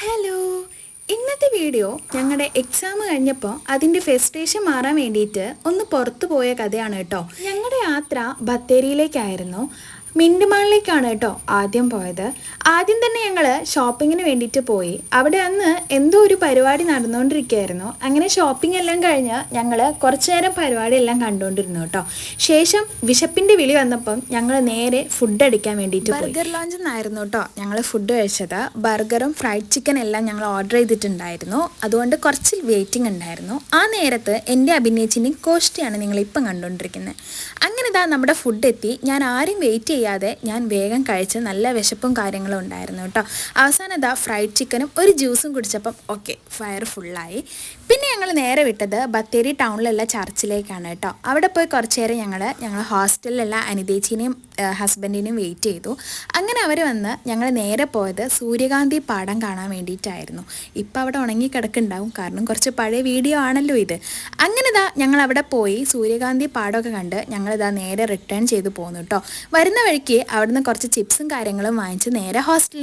Hello, ഇന്നത്തെ video ഞങ്ങളുടെ exam കഴിഞ്ഞപ്പോൾ അതിൻ്റെ ഫ്രസ്ട്രേഷൻ മാറാൻ വേണ്ടിയിട്ട് ഒന്ന് പുറത്തു പോയ കഥയാണ് കേട്ടോ. ഞങ്ങളുടെ യാത്ര ബത്തേരിയിലേക്കായിരുന്നു. മിൻറ്റ് മാളിലേക്കാണ് കേട്ടോ ആദ്യം പോയത്. ആദ്യം തന്നെ ഞങ്ങൾ ഷോപ്പിങ്ങിന് വേണ്ടിയിട്ട് പോയി. അവിടെ അന്ന് എന്തോ ഒരു പരിപാടി നടന്നുകൊണ്ടിരിക്കുകയായിരുന്നു. അങ്ങനെ ഷോപ്പിംഗ് എല്ലാം കഴിഞ്ഞ് ഞങ്ങൾ കുറച്ചു നേരം പരിപാടി എല്ലാം കണ്ടുകൊണ്ടിരുന്നു കേട്ടോ. ശേഷം വിശപ്പിൻ്റെ വിളി വന്നപ്പം ഞങ്ങൾ നേരെ ഫുഡ് അടിക്കാൻ വേണ്ടിയിട്ട് ബർഗർ ലോഞ്ച് എന്നായിരുന്നു കേട്ടോ ഞങ്ങൾ ഫുഡ് കഴിച്ചത്. ബർഗറും ഫ്രൈഡ് ചിക്കൻ എല്ലാം ഞങ്ങൾ ഓർഡർ ചെയ്തിട്ടുണ്ടായിരുന്നു. അതുകൊണ്ട് കുറച്ച് വെയിറ്റിംഗ് ഉണ്ടായിരുന്നു. ആ നേരത്ത് എൻ്റെ അഭിനയിച്ചിൻ്റെയും കോഷ്ടിയാണ് നിങ്ങളിപ്പം കണ്ടുകൊണ്ടിരിക്കുന്നത്. അങ്ങനെ ഇതാ നമ്മുടെ ഫുഡ് എത്തി. ഞാൻ ആരും വെയിറ്റ് ചെയ്യാതെ ഞാൻ വേഗം കഴിച്ച് നല്ല വിശപ്പും കാര്യങ്ങളും ഉണ്ടായിരുന്നു കേട്ടോ. അവസാനം ഇതാ ഫ്രൈഡ് ചിക്കനും ഒരു ജ്യൂസും കുടിച്ചപ്പം ഓക്കെ ഫയർ ഫുള്ളായി. പിന്നെ ഞങ്ങൾ നേരെ വിട്ടത് ബത്തേരി ടൗണിലുള്ള ചർച്ചിലേക്കാണ് കേട്ടോ. അവിടെ പോയി കുറച്ച് നേരം ഞങ്ങൾ ഹോസ്റ്റലിലുള്ള അനിതേച്ചിനെയും ഹസ്ബൻഡിനെയും വെയിറ്റ് ചെയ്തു. അങ്ങനെ അവർ വന്ന് ഞങ്ങൾ നേരെ പോയത് സൂര്യകാന്തി പാടം കാണാൻ വേണ്ടിയിട്ടായിരുന്നു. ഇപ്പം അവിടെ ഉണങ്ങി കിടക്കുന്നുണ്ടാവും, കാരണം കുറച്ച് പഴയ വീഡിയോ ആണല്ലോ ഇത്. അങ്ങനെ ഇതാ ഞങ്ങൾ അവിടെ പോയി സൂര്യകാന്തി പാടമൊക്കെ കണ്ട് ഞങ്ങളിതാ നേരെ റിട്ടേൺ ചെയ്ത് പോന്നു കേട്ടോ. വരുന്ന വഴിക്ക് അവിടുന്ന് കുറച്ച് ചിപ്സും കാര്യങ്ങളും വാങ്ങിച്ച് നേരെ ഹോസ്റ്റലിൽ